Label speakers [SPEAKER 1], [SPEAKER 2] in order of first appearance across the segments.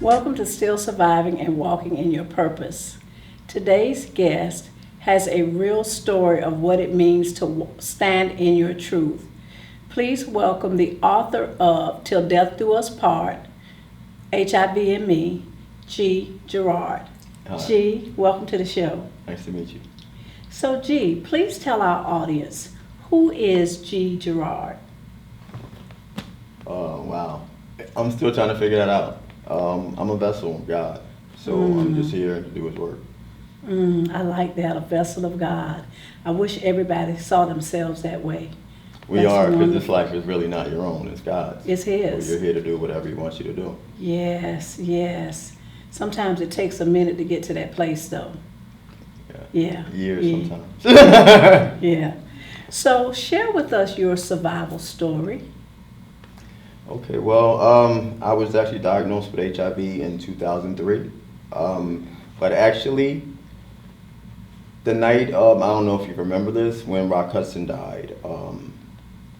[SPEAKER 1] Welcome to Still Surviving and Walking in Your Purpose. Today's guest has a real story of what it means to stand in your truth. Please welcome the author of Till Death Do Us Part, HIV and Me, Girard. G, welcome to the show.
[SPEAKER 2] Nice to meet you.
[SPEAKER 1] So G, please tell our audience, who is Girard?
[SPEAKER 2] Oh, wow. I'm still trying to figure that out. I'm a vessel of God, so I'm just here to do His work.
[SPEAKER 1] I like that, a vessel of God. I wish everybody saw themselves that way.
[SPEAKER 2] We are, because this life is really not your own, it's God's.
[SPEAKER 1] It's His.
[SPEAKER 2] So you're here to do whatever He wants you to do.
[SPEAKER 1] Yes, yes. Sometimes it takes a minute to get to that place, though. Yeah.
[SPEAKER 2] Years sometimes.
[SPEAKER 1] Yeah. So share with us your survival story.
[SPEAKER 2] Okay, well, I was actually diagnosed with HIV in 2003. But actually, the night, I don't know if you remember this, when Rock Hudson died, I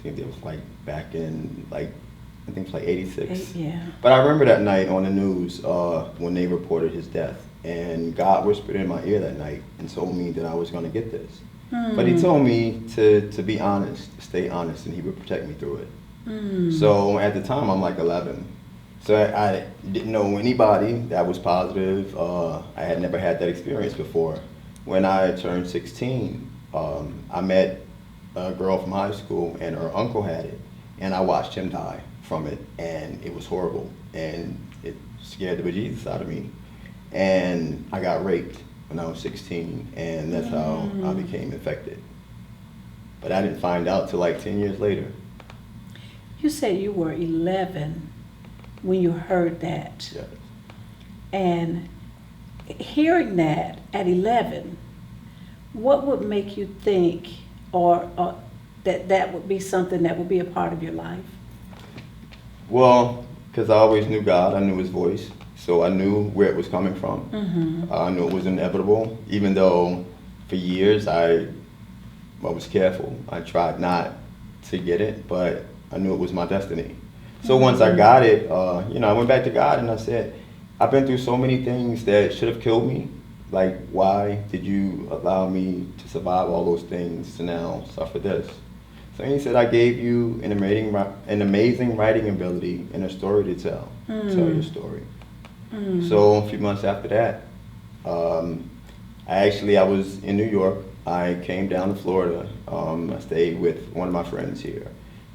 [SPEAKER 2] think it was like back in I think it was like 86.
[SPEAKER 1] Yeah.
[SPEAKER 2] But I remember that night on the news when they reported his death. And God whispered in my ear that night and told me that I was going to get this. But He told me to be honest, stay honest, and He would protect me through it. So at the time, I'm like 11. So I didn't know anybody that was positive. I had never had that experience before. When I turned 16, I met a girl from high school, and her uncle had it. And I watched him die from it, and it was horrible. And it scared the bejesus out of me. And I got raped when I was 16, and that's how I became infected. But I didn't find out till like 10 years later.
[SPEAKER 1] You said you were 11 when you heard that.
[SPEAKER 2] Yes.
[SPEAKER 1] And hearing that at 11, what would make you think or that would be something that would be a part of your life?
[SPEAKER 2] Well, because I always knew God, I knew His voice, so I knew where it was coming from. I knew it was inevitable, even though for years I was careful. I tried not to get it, but I knew it was my destiny. So once I got it, I went back to God and I said, I've been through so many things that should have killed me. Like, why did you allow me to survive all those things to now suffer this? So He said, I gave you an amazing writing ability and a story to tell. Tell your story. So a few months after that, I was in New York. I came down to Florida. I stayed with one of my friends here.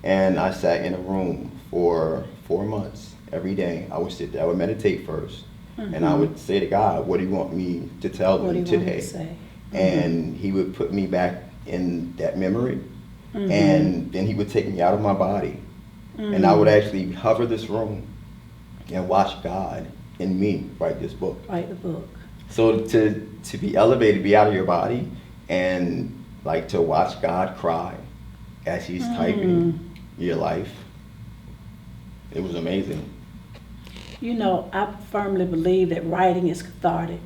[SPEAKER 2] And I sat in a room for 4 months. Every day I would sit there, I would meditate first. And I would say to God, what do you want me to tell them today? And He would put me back in that memory. And then He would take me out of my body. And I would actually hover this room and watch God in me write this book.
[SPEAKER 1] Write the book.
[SPEAKER 2] So to be elevated, be out of your body, and like to watch God cry as He's typing your life, it was amazing.
[SPEAKER 1] You know, I firmly believe that writing is cathartic,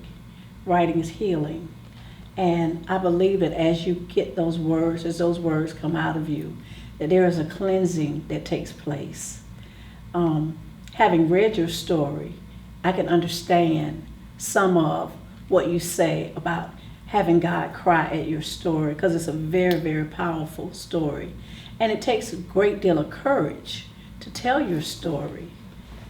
[SPEAKER 1] writing is healing, and I believe that as you get those words, as those words come out of you, that there is a cleansing that takes place. Having read your story, I can understand some of what you say about having God cry at your story, because it's a very, very powerful story. And it takes a great deal of courage to tell your story.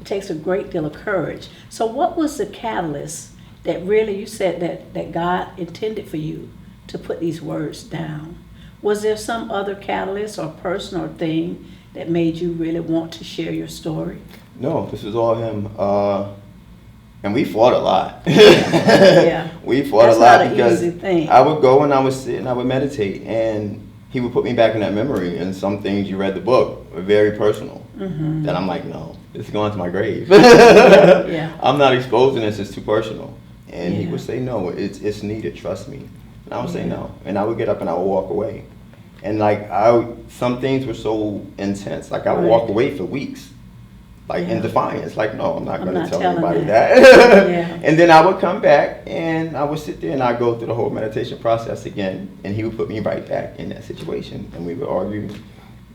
[SPEAKER 1] It takes a great deal of courage. So what was the catalyst that really, you said that God intended for you to put these words down? Was there some other catalyst or person or thing that made you really want to share your story?
[SPEAKER 2] No, this is all Him. And we fought a lot.
[SPEAKER 1] Yeah.
[SPEAKER 2] We fought
[SPEAKER 1] That's
[SPEAKER 2] a lot
[SPEAKER 1] not an
[SPEAKER 2] because
[SPEAKER 1] easy thing.
[SPEAKER 2] I would go and I would sit and I would meditate, and He would put me back in that memory. And some things, you read the book, are very personal. That I'm like, no, it's going to my grave.
[SPEAKER 1] Yeah.
[SPEAKER 2] I'm not exposing this, it's too personal. And He
[SPEAKER 1] Yeah.
[SPEAKER 2] would say, no, it's needed, trust me. And I would say no. And I would get up and I would walk away. And like some things were so intense, like I would walk away for weeks. Like in defiance, like, no, I'm not going to tell anybody that. And then I would come back and I would sit there and I'd go through the whole meditation process again, and He would put me right back in that situation, and we would argue,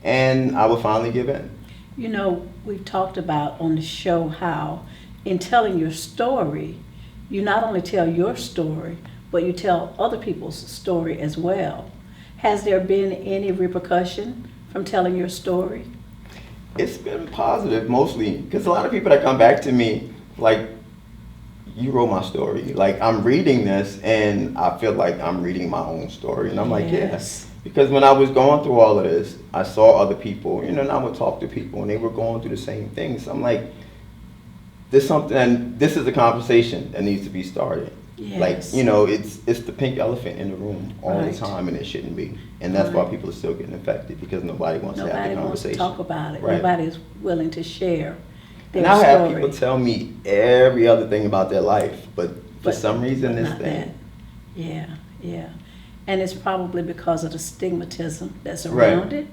[SPEAKER 2] and I would finally give in.
[SPEAKER 1] You know, we've talked about on the show how in telling your story, you not only tell your story, but you tell other people's story as well. Has there been any repercussion from telling your story?
[SPEAKER 2] It's been positive mostly, because a lot of people that come back to me, like, you wrote my story. Like, I'm reading this and I feel like I'm reading my own story. And I'm like, yes. Because when I was going through all of this, I saw other people, and I would talk to people and they were going through the same things. So I'm like, this is a conversation that needs to be started.
[SPEAKER 1] Yes.
[SPEAKER 2] Like, it's the pink elephant in the room all the time, and it shouldn't be. And that's why people are still getting infected, because nobody wants to have the conversation.
[SPEAKER 1] Nobody wants to talk about it.
[SPEAKER 2] Right.
[SPEAKER 1] Nobody's willing to share their
[SPEAKER 2] and I
[SPEAKER 1] story.
[SPEAKER 2] have people tell me every other thing about their life, but for some reason this thing.
[SPEAKER 1] That. Yeah. And it's probably because of the stigmatism that's around it.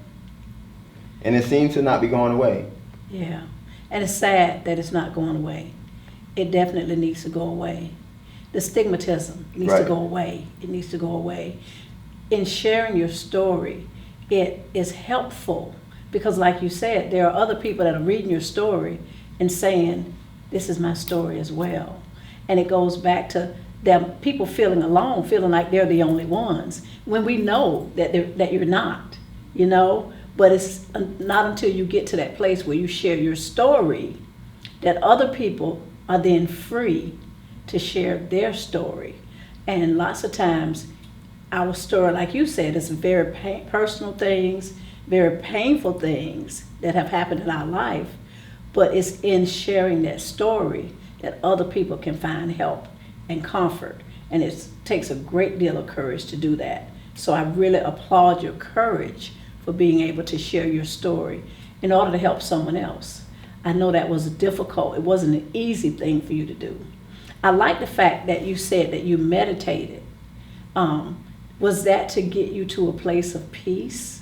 [SPEAKER 2] And it seems to not be going away.
[SPEAKER 1] Yeah. And it's sad that it's not going away. It definitely needs to go away. The stigmatism needs to go away. It needs to go away. In sharing your story, it is helpful because, like you said, there are other people that are reading your story and saying, this is my story as well. And it goes back to them people feeling alone, feeling like they're the only ones, when we know that you're not, But it's not until you get to that place where you share your story that other people are then free to share their story. And lots of times, our story, like you said, is very personal things, very painful things that have happened in our life. But it's in sharing that story that other people can find help and comfort. And it takes a great deal of courage to do that. So I really applaud your courage for being able to share your story in order to help someone else. I know that was difficult. It wasn't an easy thing for you to do. I like the fact that you said that you meditated. Was that to get you to a place of peace?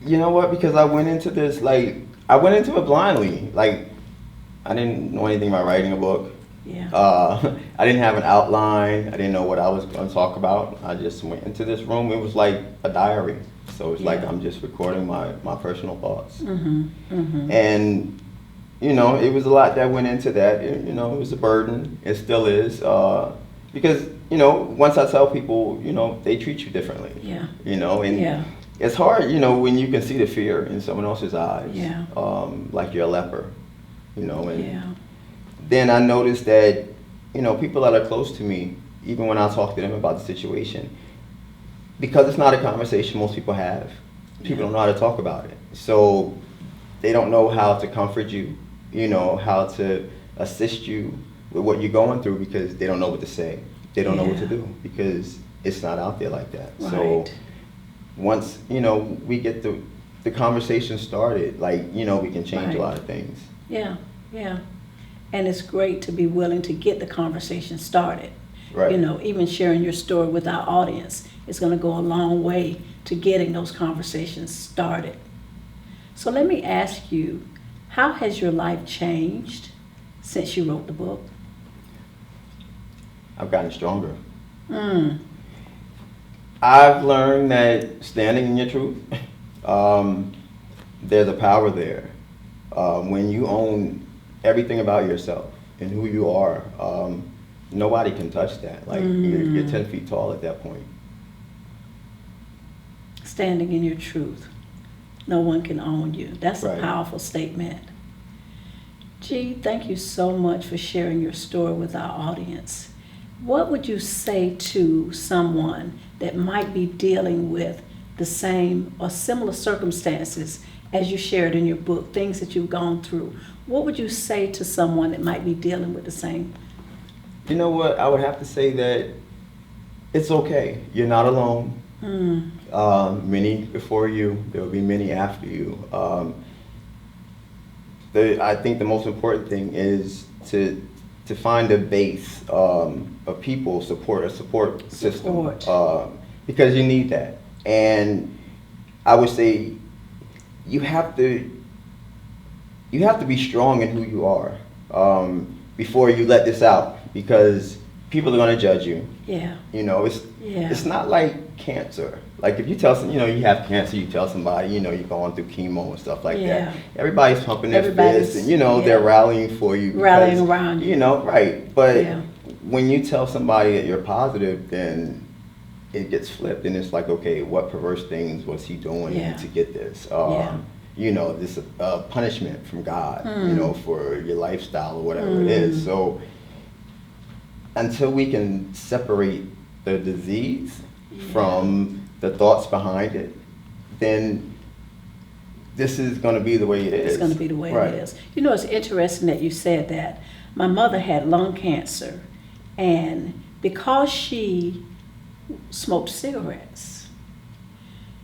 [SPEAKER 2] You know what? Because I went into this, I went into it blindly. Like, I didn't know anything about writing a book.
[SPEAKER 1] Yeah.
[SPEAKER 2] I didn't have an outline. I didn't know what I was going to talk about. I just went into this room. It was like a diary. So it's like I'm just recording my personal thoughts. Mm-hmm. Mm-hmm. And, it was a lot that went into that. It was a burden. It still is. Because, once I tell people, they treat you differently.
[SPEAKER 1] Yeah.
[SPEAKER 2] And it's hard, when you can see the fear in someone else's eyes.
[SPEAKER 1] Yeah.
[SPEAKER 2] Like you're a leper, and then I noticed that, people that are close to me, even when I talk to them about the situation, because it's not a conversation most people have, people don't know how to talk about it. So they don't know how to comfort you, how to assist you with what you're going through, because they don't know what to say. They don't know what to do because it's not out there like that.
[SPEAKER 1] Right.
[SPEAKER 2] So once, we get the conversation started, we can change a lot of things.
[SPEAKER 1] Yeah. And it's great to be willing to get the conversation started.
[SPEAKER 2] Right.
[SPEAKER 1] Even sharing your story with our audience is going to go a long way to getting those conversations started. So let me ask you, how has your life changed since you wrote the book?
[SPEAKER 2] I've gotten stronger. I've learned that standing in your truth, there's a power there. When you own everything about yourself and who you are, nobody can touch that. You're 10 feet tall at that point.
[SPEAKER 1] Standing in your truth. No one can own you. That's
[SPEAKER 2] Right.
[SPEAKER 1] a powerful statement. G, thank you so much for sharing your story with our audience. What would you say to someone that might be dealing with the same or similar circumstances as you shared in your book, things that you've gone through? What would you say to someone that might be dealing with the same?
[SPEAKER 2] You know what? I would have to say that it's okay. You're not alone. Many before you, there will be many after you. I think the most important thing is to find a base of people, a support system, because you need that. And I would say you have to be strong in who you are before you let this out, because people are going to judge you.
[SPEAKER 1] Yeah.
[SPEAKER 2] It's not like cancer. Like if you tell some, you have cancer, you tell somebody, you're going through chemo and stuff like that. Everybody's pumping their fists and, they're rallying for you.
[SPEAKER 1] Rallying around you.
[SPEAKER 2] Right. But when you tell somebody that you're positive, then it gets flipped and it's like, okay, what perverse things was he doing to get this? This punishment from God, for your lifestyle or whatever it is. So until we can separate the disease from the thoughts behind it, then this is going to be the way it is.
[SPEAKER 1] It's going to be the way it is. It's interesting that you said that. My mother had lung cancer, and because she smoked cigarettes,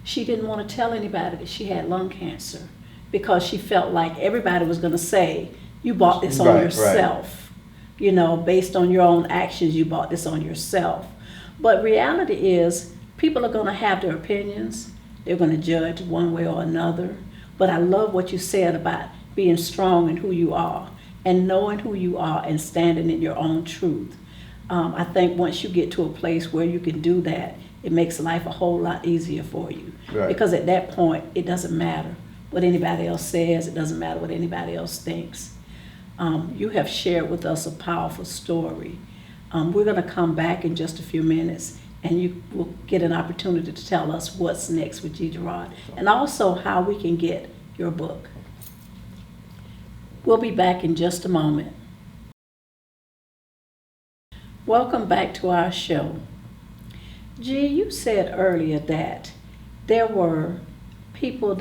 [SPEAKER 1] she didn't want to tell anybody that she had lung cancer because she felt like everybody was going to say, you bought this on yourself. Based on your own actions, you bought this on yourself. But reality is, people are going to have their opinions. They're going to judge one way or another. But I love what you said about being strong in who you are and knowing who you are and standing in your own truth. I think once you get to a place where you can do that, it makes life a whole lot easier for you. Right. Because at that point, it doesn't matter what anybody else says. It doesn't matter what anybody else thinks. You have shared with us a powerful story. We're going to come back in just a few minutes, and you will get an opportunity to tell us what's next with Girard, and also how we can get your book. We'll be back in just a moment. Welcome back to our show. G, you said earlier that there were people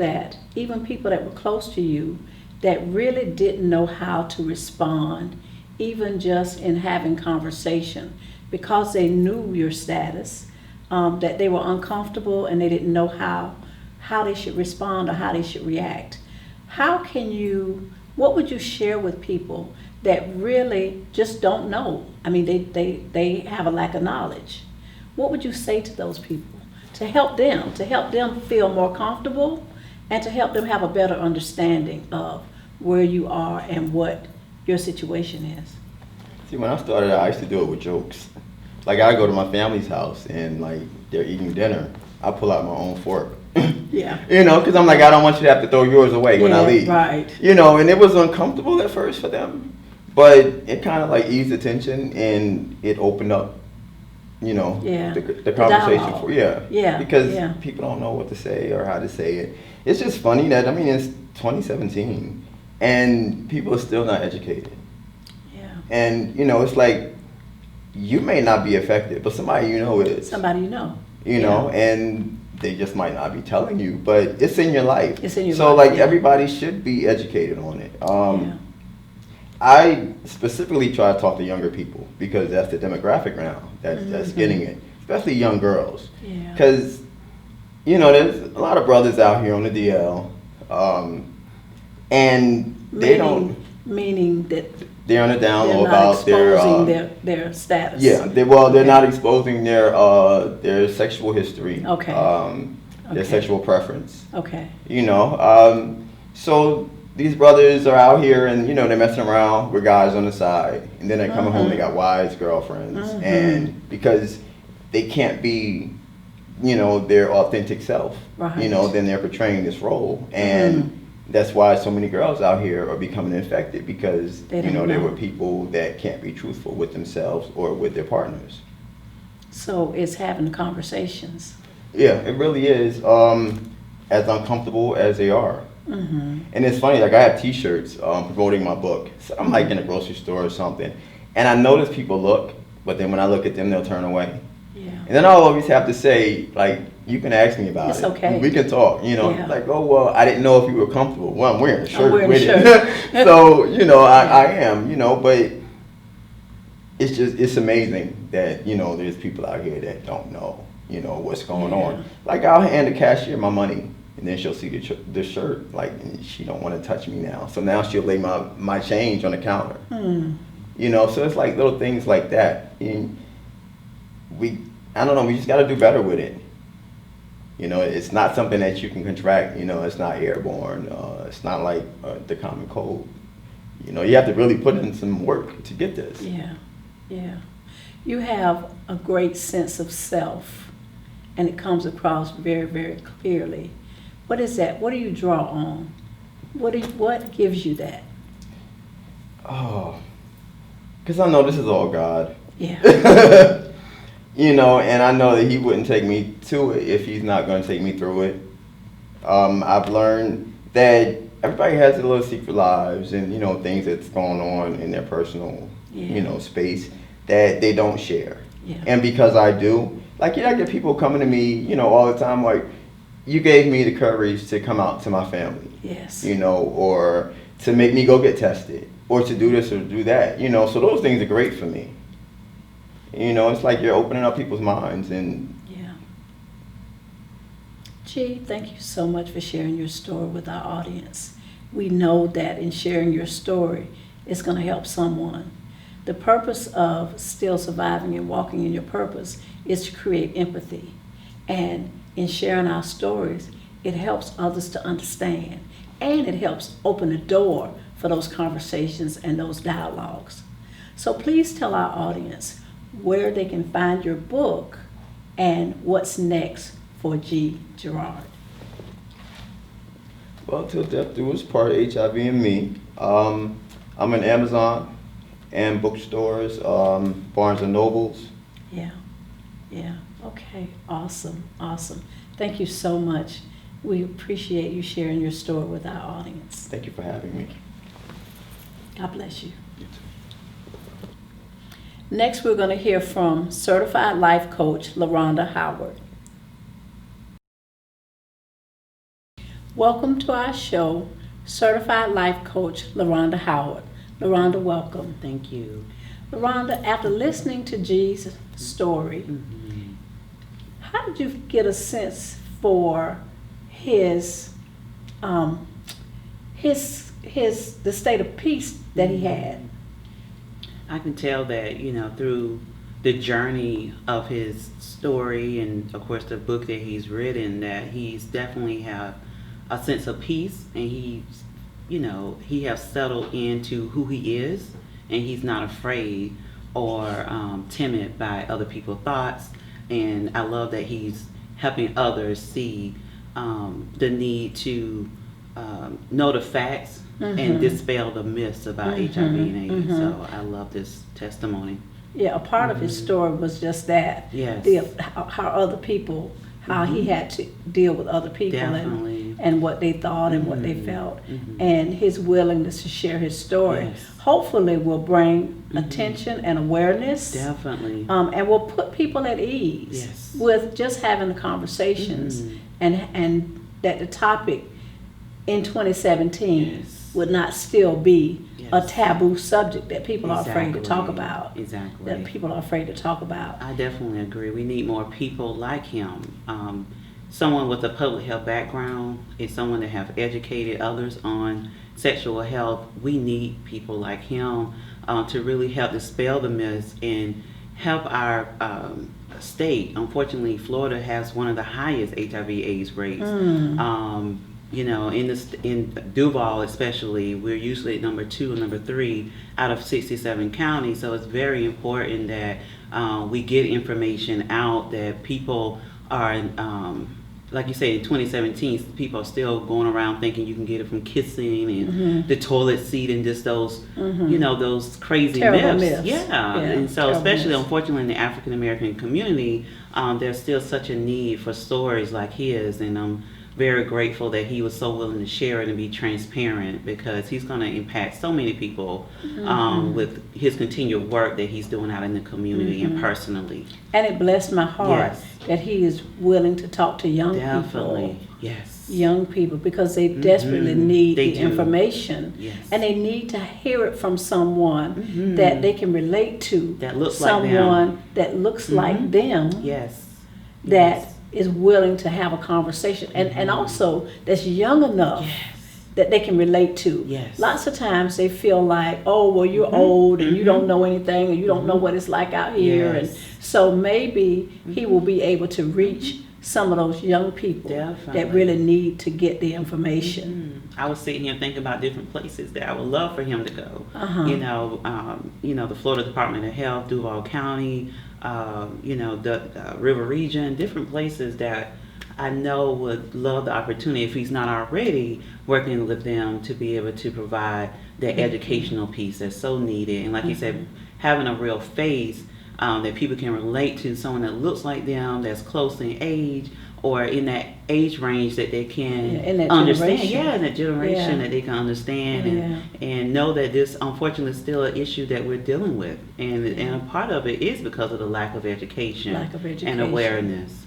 [SPEAKER 1] even people that were close to you, that really didn't know how to respond, even just in having conversation, because they knew your status, that they were uncomfortable and they didn't know how they should respond or how they should react. What would you share with people that really just don't know? I mean, they have a lack of knowledge. What would you say to those people to help them feel more comfortable and to help them have a better understanding of where you are and what your situation is?
[SPEAKER 2] See, when I started, I used to do it with jokes. Like, I go to my family's house and like they're eating dinner, I pull out my own fork.
[SPEAKER 1] Yeah.
[SPEAKER 2] Because I'm like, I don't want you to have to throw yours away when I leave.
[SPEAKER 1] Right.
[SPEAKER 2] And it was uncomfortable at first for them, but it kind of like eased the tension and it opened up, the conversation for because people don't know what to say or how to say it. It's just funny that it's 2017 and people are still not educated.
[SPEAKER 1] Yeah.
[SPEAKER 2] And it's like you may not be affected, but somebody is.
[SPEAKER 1] Somebody
[SPEAKER 2] and they just might not be telling you, but it's in your life.
[SPEAKER 1] It's in your life.
[SPEAKER 2] So like everybody should be educated on it. I specifically try to talk to younger people because that's the demographic now that's getting it, especially young girls.
[SPEAKER 1] Yeah.
[SPEAKER 2] Because there's a lot of brothers out here on the DL, and they don't.
[SPEAKER 1] Meaning that
[SPEAKER 2] they're on the down low about
[SPEAKER 1] their status.
[SPEAKER 2] Yeah, they're not exposing their sexual history.
[SPEAKER 1] Okay.
[SPEAKER 2] Their sexual preference.
[SPEAKER 1] Okay.
[SPEAKER 2] So these brothers are out here and they're messing around with guys on the side, and then they're coming home, they got wives, girlfriends, and because they can't be their authentic self,
[SPEAKER 1] right.
[SPEAKER 2] Then they're portraying this role, and that's why so many girls out here are becoming infected, because there were people that can't be truthful with themselves or with their partners.
[SPEAKER 1] So it's having conversations.
[SPEAKER 2] Yeah, it really is, as uncomfortable as they are.
[SPEAKER 1] Mm-hmm.
[SPEAKER 2] And it's funny, like I have t-shirts promoting my book. So I'm like in a grocery store or something, and I notice people look, but then when I look at them, they'll turn away.
[SPEAKER 1] Yeah. And
[SPEAKER 2] then I'll always have to say, like, you can ask me about
[SPEAKER 1] it's
[SPEAKER 2] it.
[SPEAKER 1] Okay.
[SPEAKER 2] We can talk,
[SPEAKER 1] Yeah.
[SPEAKER 2] Like, oh, well, I didn't know if you were comfortable. Well, I'm wearing a shirt
[SPEAKER 1] with
[SPEAKER 2] it. So, I am, but it's amazing that, there's people out here that don't know, what's going on. Like, I'll hand the cashier my money, and then she'll see the shirt, like, and she don't want to touch me now. So now she'll lay my change on the counter. So it's like little things like that. And I don't know, we just got to do better with it. It's not something that you can contract, it's not airborne. It's not like the common cold. You have to really put in some work to get this.
[SPEAKER 1] Yeah. You have a great sense of self, and it comes across very, very clearly. What is that? What do you draw on? What gives you that?
[SPEAKER 2] Oh, because I know this is all God.
[SPEAKER 1] Yeah.
[SPEAKER 2] You know, and I know that he wouldn't take me to it if he's not going to take me through it. I've learned that everybody has their little secret lives and, you know, things that's going on in their personal, you know, space that they don't share.
[SPEAKER 1] Yeah.
[SPEAKER 2] And because I do, like, you know, I get people coming to me, you know, all the time, like, you gave me the courage to come out to my family.
[SPEAKER 1] Yes.
[SPEAKER 2] You know, or to make me go get tested, or to do this or do that, you know, so those things are great for me. You know, it's like you're opening up people's minds and...
[SPEAKER 1] Yeah. G, thank you so much for sharing your story with our audience. We know that in sharing your story, it's going to help someone. The purpose of still surviving and walking in your purpose is to create empathy. And in sharing our stories, it helps others to understand. And it helps open the door for those conversations and those dialogues. So please tell our audience where they can find your book and what's next for G. Girard.
[SPEAKER 2] Well, Till Death Do Us Part, HIV and Me. I'm on Amazon and bookstores, Barnes and Nobles.
[SPEAKER 1] Yeah. Okay, awesome. Thank you so much. We appreciate you sharing your story with our audience.
[SPEAKER 2] Thank you for having me.
[SPEAKER 1] God bless you.
[SPEAKER 2] You too.
[SPEAKER 1] Next, we're going to hear from Certified Life Coach LaRonda Howard. Welcome to our show, Certified Life Coach LaRonda Howard. LaRonda, welcome.
[SPEAKER 3] Thank you.
[SPEAKER 1] LaRonda, after listening to G's story, how did you get a sense for the state of peace that he had?
[SPEAKER 3] I can tell that, you know, through the journey of his story and, of course, the book that he's written, that he's definitely have a sense of peace, and he has settled into who he is, and he's not afraid or timid by other people's thoughts. And I love that he's helping others see the need to know the facts and dispel the myths about HIV and AIDS. So I love this testimony.
[SPEAKER 1] Yeah, a part of his story was just that.
[SPEAKER 3] Yes.
[SPEAKER 1] How other people, how he had to deal with other people and what they thought and what they felt, and his willingness to share his story.
[SPEAKER 3] Yes.
[SPEAKER 1] Hopefully will bring attention and awareness.
[SPEAKER 3] Definitely.
[SPEAKER 1] And will put people at ease with just having the conversations, and that the topic in 2017 would not still be a taboo subject that people are afraid to talk about.
[SPEAKER 3] Exactly.
[SPEAKER 1] That people are afraid to talk about.
[SPEAKER 3] I definitely agree. We need more people like him. Someone with a public health background is someone that have educated others on sexual health. We need people like him to really help dispel the myths and help our state. Unfortunately, Florida has one of the highest HIV/AIDS rates. You know, in Duval especially, we're usually at number 2 and number 3 out of 67 counties. So it's very important that we get information out, that people are, like you say, in 2017, people are still going around thinking you can get it from kissing and the toilet seat and just those, you know, those crazy myths. Yeah. And so especially, unfortunately, in the African American community, there's still such a need for stories like his, and I'm very grateful that he was so willing to share it and be transparent, because he's going to impact so many people with his continued work that he's doing out in the community and personally.
[SPEAKER 1] And it blessed my heart that he is willing to talk to young people. Young people, because they desperately need the information, and they need to hear it from someone that they can relate to,
[SPEAKER 3] that looks
[SPEAKER 1] someone that looks like them, that is willing to have a conversation, and also that's young enough that they can relate to. Lots of times they feel like, oh, well, you're old and you don't know anything, and you don't know what it's like out here, and so maybe he will be able to reach some of those young people
[SPEAKER 3] Definitely.
[SPEAKER 1] that really need to get the information.
[SPEAKER 3] I was sitting here thinking about different places that I would love for him to go.
[SPEAKER 1] Uh-huh.
[SPEAKER 3] The Florida Department of Health, Duval County, the River Region, different places that I know would love the opportunity, if he's not already working with them, to be able to provide that educational piece that's so needed. And like you said, having a real face that people can relate to, someone that looks like them, that's close in age or in that age range that they can
[SPEAKER 1] in that
[SPEAKER 3] understand.
[SPEAKER 1] generation.
[SPEAKER 3] Yeah, in that generation
[SPEAKER 1] Yeah.
[SPEAKER 3] that they can understand and know that this unfortunately is still an issue that we're dealing with. And a part of it is because of the lack of education, and awareness.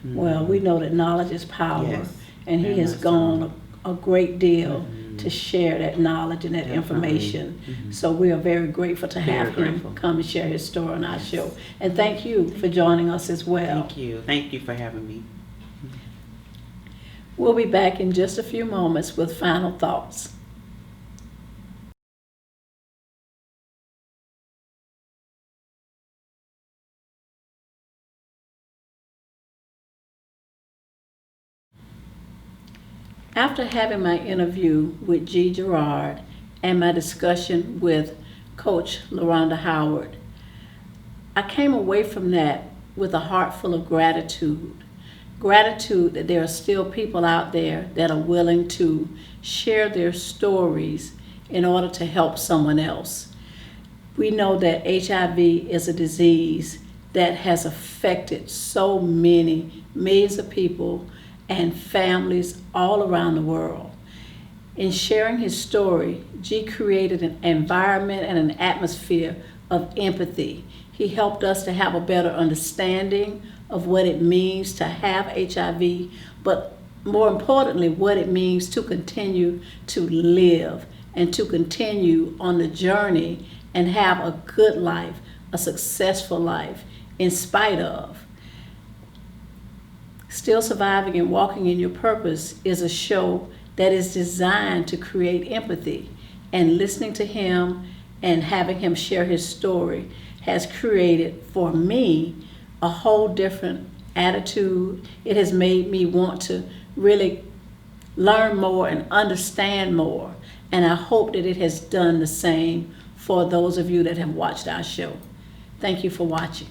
[SPEAKER 1] Well, we know that knowledge is power,
[SPEAKER 3] Yes,
[SPEAKER 1] and he
[SPEAKER 3] very
[SPEAKER 1] has
[SPEAKER 3] much
[SPEAKER 1] gone a great deal to share that knowledge and that information. So we are very grateful to have him come and share his story on our show. And thank you for joining us as well.
[SPEAKER 3] Thank you for having me.
[SPEAKER 1] We'll be back in just a few moments with final thoughts. After having my interview with Girard and my discussion with Coach LaRonda Howard, I came away from that with a heart full of gratitude. Gratitude that there are still people out there that are willing to share their stories in order to help someone else. We know that HIV is a disease that has affected so many millions of people and families all around the world. In sharing his story, G created an environment and an atmosphere of empathy. He helped us to have a better understanding of what it means to have HIV, but more importantly, what it means to continue to live and to continue on the journey and have a good life, a successful life, in spite of. Still Surviving and Walking in Your Purpose is a show that is designed to create empathy, and listening to him and having him share his story has created for me a whole different attitude. It has made me want to really learn more and understand more, and I hope that it has done the same for those of you that have watched our show. Thank you for watching.